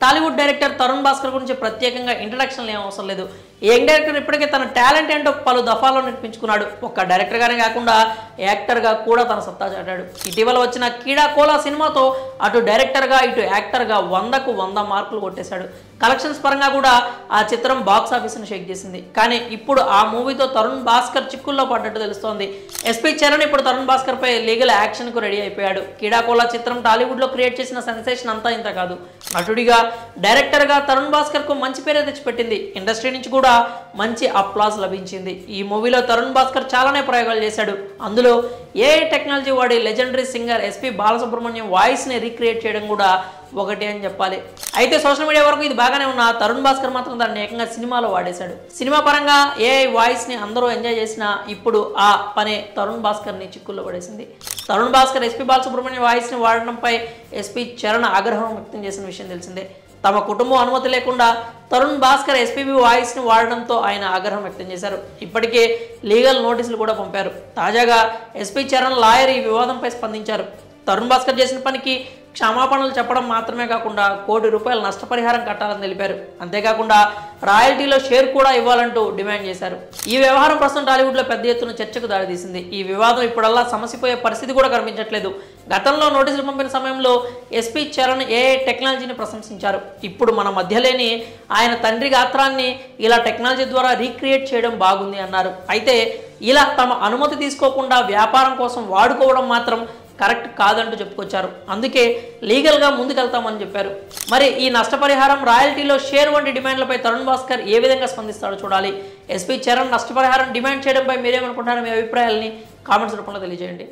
Tollywood director Tarun Bhaskar గురించి ప్రత్యేకంగా ఇంట్రడక్షన్లు ఏం అవసరం లేదు. యంగ్ డైరెక్టర్ ఇప్పటికే తన టాలెంట్ ఏంటో పలు దఫాల్లో నిరూపించుకున్నాడు. ఒక్క డైరెక్టర్గానే కాకుండా యాక్టర్గా కూడా తన సత్తా చాటాడు. ఇటీవల వచ్చిన కీడా కోలా సినిమాతో అటు డైరెక్టర్గా ఇటు యాక్టర్గా 100కు 100 మార్కులు కొట్టేశాడు. కలెక్షన్స్ పరంగా కూడా ఆ చిత్రం బాక్స్ ఆఫీస్ను షేక్ చేసింది. కానీ ఇప్పుడు ఆ మూవీతో తరుణ్ భాస్కర్ చిక్కుల్లో పడ్డట్టు తెలుస్తోంది. ఎస్పీ చరణ్ ఇప్పుడు తరుణ్ భాస్కర్ పై లీగల్ యాక్షన్కు రెడీ అయిపోయాడు. కీడా కోలా చిత్రం టాలీవుడ్లో క్రియేట్ చేసిన సెన్సేషన్ అంతా ఇంత కాదు. నటుడిగా డైరెక్టర్గా తరుణ్ భాస్కర్కు మంచి పేరే తెచ్చిపెట్టింది. ఇండస్ట్రీ నుంచి కూడా మంచి అప్లాజ్ లభించింది. ఈ మూవీలో తరుణ్ భాస్కర్ చాలానే ప్రయోగాలు చేశాడు. అందులో ఏఐ టెక్నాలజీ వాడి లెజెండరీ సింగర్ ఎస్పీ బాలసుబ్రహ్మణ్యం వాయిస్ని రీక్రియేట్ చేయడం కూడా ఒకటి అని చెప్పాలి. అయితే సోషల్ మీడియా వరకు ఇది బాగానే ఉన్న తరుణ్ భాస్కర్ మాత్రం దాన్ని ఏకంగా సినిమాలో వాడేశాడు. సినిమా పరంగా ఏఐ వాయిస్ని అందరూ ఎంజాయ్ చేసినా ఇప్పుడు ఆ పనే తరుణ్ భాస్కర్ని చిక్కుల్లో పడేసింది. తరుణ్ భాస్కర్ ఎస్పీ బాలసుబ్రహ్మణ్యం వాయిస్ని వాడడంపై ఎస్పీ చరణ్ ఆగ్రహం వ్యక్తం చేసిన విషయం తెలిసిందే. తమ కుటుంబం అనుమతి లేకుండా తరుణ్ భాస్కర్ ఎస్పీబీ వాయిస్ని వాడడంతో ఆయన ఆగ్రహం వ్యక్తం చేశారు. ఇప్పటికే లీగల్ నోటీసులు కూడా పంపారు. తాజాగా ఎస్పీ చరణ్ లాయర్ ఈ వివాదంపై స్పందించారు. తరుణ్ భాస్కర్ చేసిన పనికి క్షమాపణలు చెప్పడం మాత్రమే కాకుండా ₹1 కోటి నష్టపరిహారం కట్టాలని తెలిపారు. అంతేకాకుండా రాయల్టీలో షేర్ కూడా ఇవ్వాలంటూ డిమాండ్ చేశారు. ఈ వ్యవహారం ప్రస్తుతం టాలీవుడ్లో పెద్ద ఎత్తున చర్చకు దారితీసింది. ఈ వివాదం ఇప్పుడల్లా సమసిపోయే పరిస్థితి కూడా కనిపించట్లేదు. గతంలో నోటీసులు పంపిన సమయంలో ఎస్పీ చరణ్ ఏఐ టెక్నాలజీని ప్రశంసించారు. ఇప్పుడు మన మధ్య లేని ఆయన తండ్రి గాత్రాన్ని ఇలా టెక్నాలజీ ద్వారా రీక్రియేట్ చేయడం బాగుంది అన్నారు. అయితే ఇలా తమ అనుమతి తీసుకోకుండా వ్యాపారం కోసం వాడుకోవడం మాత్రం కరెక్ట్ కాదంటూ చెప్పుకొచ్చారు. అందుకే లీగల్గా ముందుకెళ్తామని చెప్పారు. మరి ఈ నష్టపరిహారం రాయల్టీలో షేర్ వంటి డిమాండ్లపై తరుణ్ భాస్కర్ ఏ విధంగా స్పందిస్తాడో చూడాలి. ఎస్పీ చరణ్ నష్టపరిహారం డిమాండ్ చేయడంపై మీరేమనుకుంటారో మీ అభిప్రాయాలని కామెంట్స్ రూపంలో తెలియజేయండి.